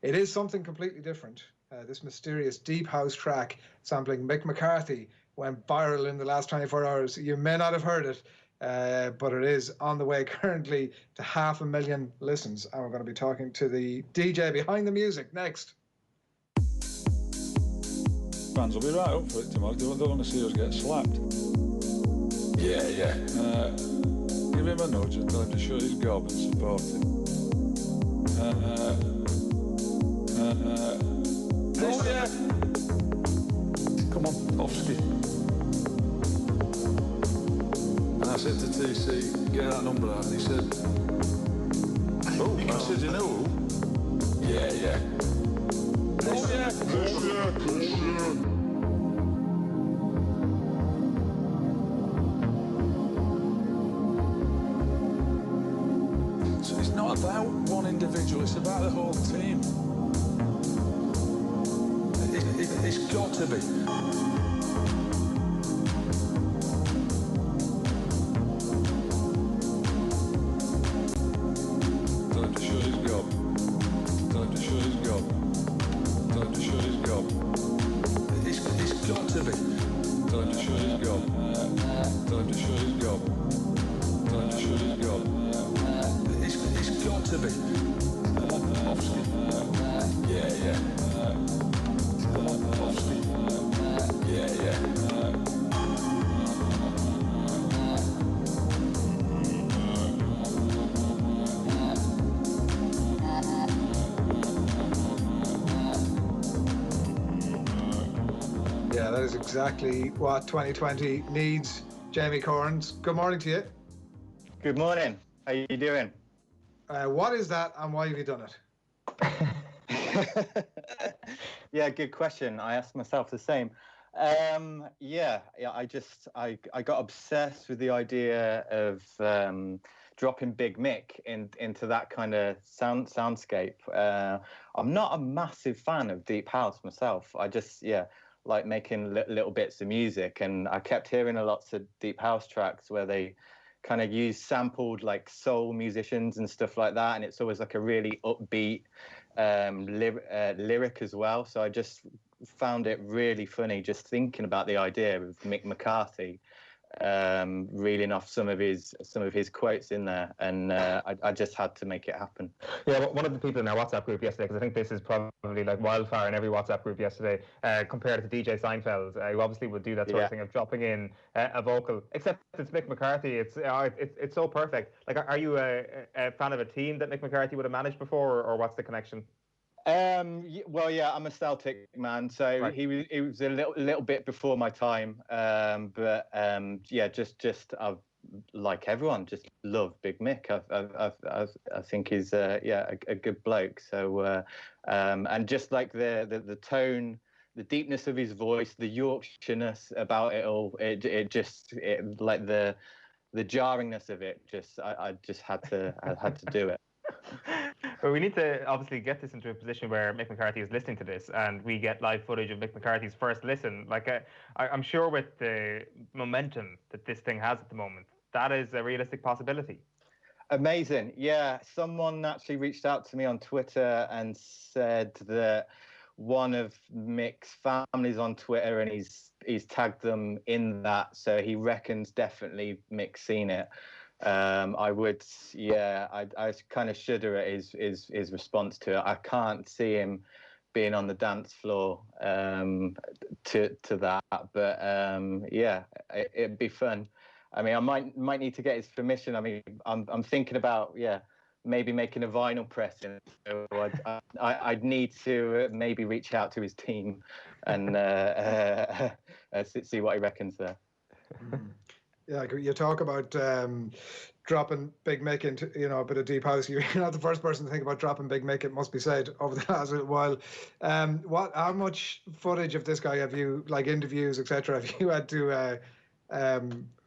It is something completely different. This mysterious deep house track sampling Mick McCarthy went viral in the last 24 hours. You may not have heard it, but it is on the way currently to 500,000 listens. And we're going to be talking to the DJ behind the music next. Fans will be right up for it tomorrow. They don't want to see us get slapped. Yeah. Give him a nudge and tell him to shut his gob and support him. Oh yeah! Come on, Offski. And I said to TC, get that number out, and he said, oh, I said, you know who? Yeah. Oh yeah! So it's not about one individual, it's about the whole team. It's got to be. Time to shut his gob. Time to shut his gob. Time to shut his gob. It's got to be. Time to shut his gob. Time to shut his gob. Time to shut his gob. It's got to be. Offski. Yeah. Yeah, that is exactly what 2020 needs. Jamie Corns, good morning to you. Good morning. How you doing? What is that and why have you done it? Yeah, good question. I asked myself the same. I got obsessed with the idea of dropping Big Mick into that kind of soundscape. I'm not a massive fan of deep house myself. I just like making little bits of music, and I kept hearing lots of deep house tracks where they kind of use sampled like soul musicians and stuff like that, and it's always like a really upbeat lyric as well. So I just found it really funny just thinking about the idea of Mick McCarthy reeling off some of his quotes in there, and I just had to make it happen. Yeah, one of the people in our WhatsApp group yesterday, because I think this is probably like wildfire in every WhatsApp group yesterday, compared to DJ Seinfeld, who obviously would do that sort of thing of dropping in a vocal. Except it's Mick McCarthy. It's so perfect. Like, are you a fan of a team that Mick McCarthy would have managed before, or what's the connection? Well, yeah, I'm a Celtic man, so right. he was a little bit before my time, but just I've, like everyone, just love Big Mick. I think he's a good bloke. So and just like the tone, the deepness of his voice, the Yorkshireness about it all, it just like the jarringness of it. I just had to do it. But we need to obviously get this into a position where Mick McCarthy is listening to this and we get live footage of Mick McCarthy's first listen. Like, I'm sure with the momentum that this thing has at the moment, that is a realistic possibility. Amazing. Yeah, someone actually reached out to me on Twitter and said that one of Mick's families on Twitter, and he's tagged them in that, so he reckons definitely Mick's seen it. I kind of shudder at his response to it. I can't see him being on the dance floor to that, but it'd be fun. I mean, I might need to get his permission. I mean, I'm thinking about maybe making a vinyl pressing. So I'd need to maybe reach out to his team and see what he reckons there. Yeah, you talk about dropping Big Mick into a bit of deep house. You're not the first person to think about dropping Big Mick, it must be said, over the last little while. How much footage of this guy have you, like interviews, etc., have you had to?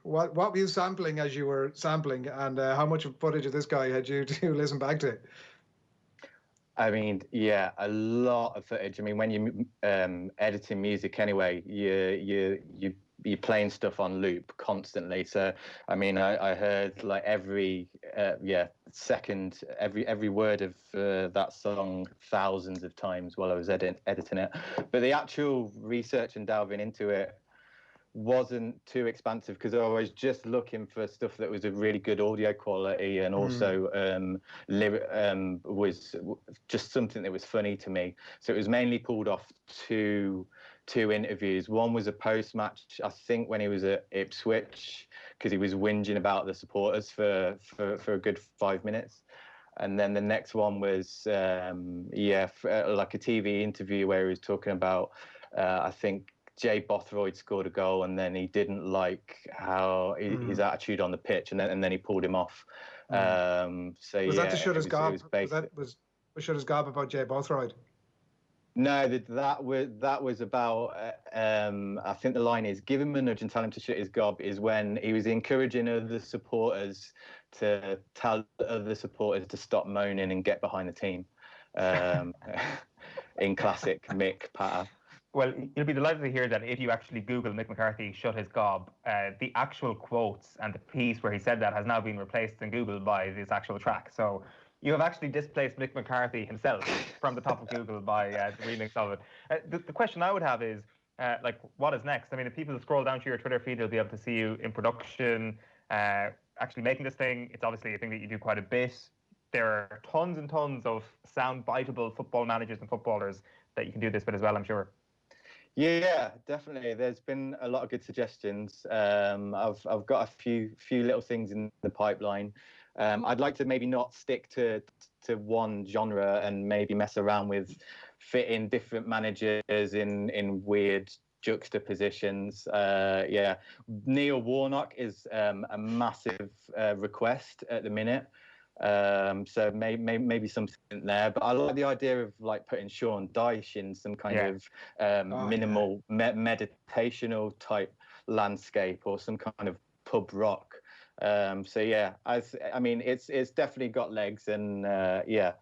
What were you sampling as you were sampling, and how much footage of this guy had you to listen back to? I mean, a lot of footage. I mean, when you're editing music anyway, you're playing stuff on loop constantly. So I mean, I heard like every second, every word of that song thousands of times while I was editing it. But the actual research and delving into it wasn't too expansive, because I was just looking for stuff that was of really good audio quality, and also was just something that was funny to me. So it was mainly pulled off two interviews. One was a post-match, I think, when he was at Ipswich, because he was whinging about the supporters for a good 5 minutes. And then the next one was like a TV interview where he was talking about I think Jay Bothroyd scored a goal, and then he didn't like how his attitude on the pitch, and then he pulled him off. So was yeah, that to shut his gob? Was shut his gob about Jay Bothroyd? No, that was about. I think the line is, "Give him a nudge and tell him to shut his gob," is when he was encouraging other supporters to tell other supporters to stop moaning and get behind the team, in classic Mick pattern. Well, you'll be delighted to hear that if you actually Google Mick McCarthy shut his gob, the actual quotes and the piece where he said that has now been replaced in Google by this actual track. So you have actually displaced Mick McCarthy himself from the top of Google by the remix of it. The question I would have is, like, what is next? I mean, if people scroll down to your Twitter feed, they'll be able to see you in production, actually making this thing. It's obviously a thing that you do quite a bit. There are tons and tons of sound-biteable football managers and footballers that you can do this with as well, I'm sure. Yeah, definitely. There's been a lot of good suggestions. I've got a few little things in the pipeline. I'd like to maybe not stick to one genre and maybe mess around with fitting different managers in weird juxtapositions. Neil Warnock is a massive request at the minute. So maybe something there, but I like the idea of like putting Sean Dyche in some kind of minimal meditational type landscape, or some kind of pub rock. So yeah, I mean it's definitely got legs, and I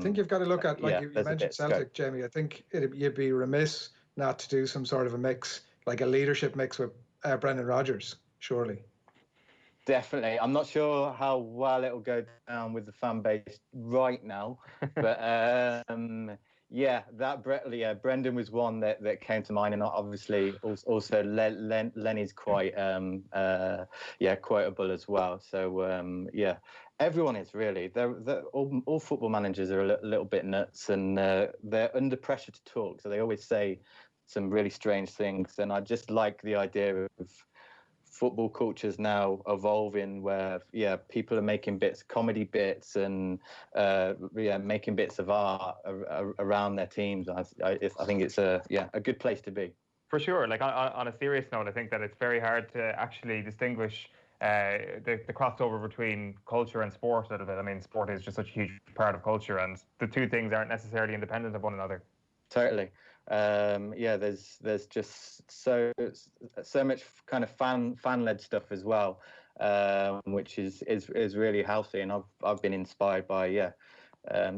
think you've got to look at, like you mentioned Celtic, Jamie. I think you'd be remiss not to do some sort of a mix, like a leadership mix with Brendan Rodgers, surely. Definitely. I'm not sure how well it'll go down with the fan base right now, but Brendan was one that came to mind, and obviously also Lenny's quite quotable as well. So everyone is really. They're all football managers are a little bit nuts, and they're under pressure to talk, so they always say some really strange things. And I just like the idea of football culture's now evolving, where people are making comedy bits, and making bits of art around their teams. I think it's a good place to be. For sure. Like on a serious note, I think that it's very hard to actually distinguish the crossover between culture and sport a little bit. I mean, sport is just such a huge part of culture, and the two things aren't necessarily independent of one another. Totally. There's just so much kind of fan-led stuff as well, which is really healthy, and I've been inspired by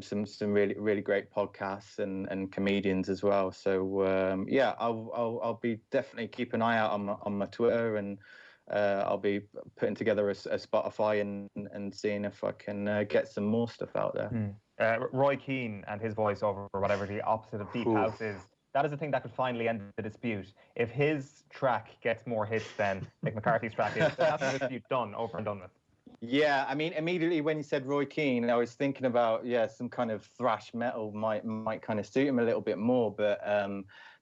some really great podcasts and comedians as well. So I'll be definitely keep an eye out on my Twitter, and I'll be putting together a Spotify and seeing if I can get some more stuff out there. Roy Keane and his voiceover, or whatever the opposite of Deep House is, that is the thing that could finally end the dispute. If his track gets more hits than Mick McCarthy's track is, that's the dispute done, over and done with. Yeah, I mean, immediately when you said Roy Keane, I was thinking about some kind of thrash metal might kind of suit him a little bit more, but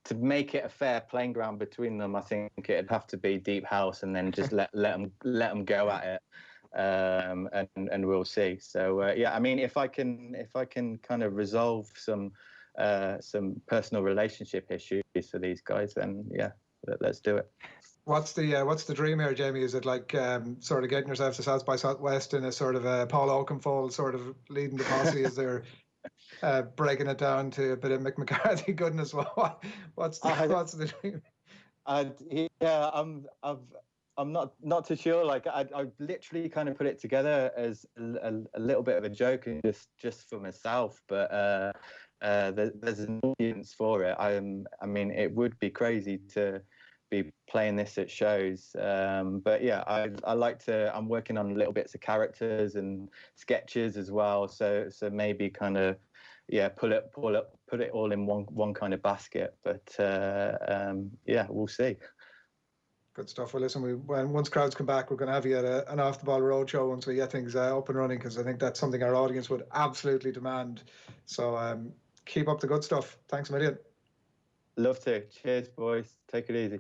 to make it a fair playing ground between them, I think it'd have to be Deep House, and then just let them go at it. And we'll see. So I mean, if I can kind of resolve some personal relationship issues for these guys, then let's do it. What's the dream here, Jamie? Is it like sort of getting yourself to South by Southwest in a sort of a Paul Oakenfold sort of leading the posse? Is there breaking it down to a bit of Mick McCarthy goodness? What's the dream? I'm not too sure. Like I literally kind of put it together as a little bit of a joke, and just for myself. But there's an audience for it. I mean, it would be crazy to be playing this at shows. But yeah, I like to. I'm working on little bits of characters and sketches as well. So maybe kind of, yeah, put it all in one kind of basket. But yeah, we'll see. Good stuff. Well, listen, once crowds come back, we're going to have you at an off the ball roadshow once we get things up and running, because I think that's something our audience would absolutely demand. So keep up the good stuff. Thanks a million. Love to. Cheers, boys. Take it easy.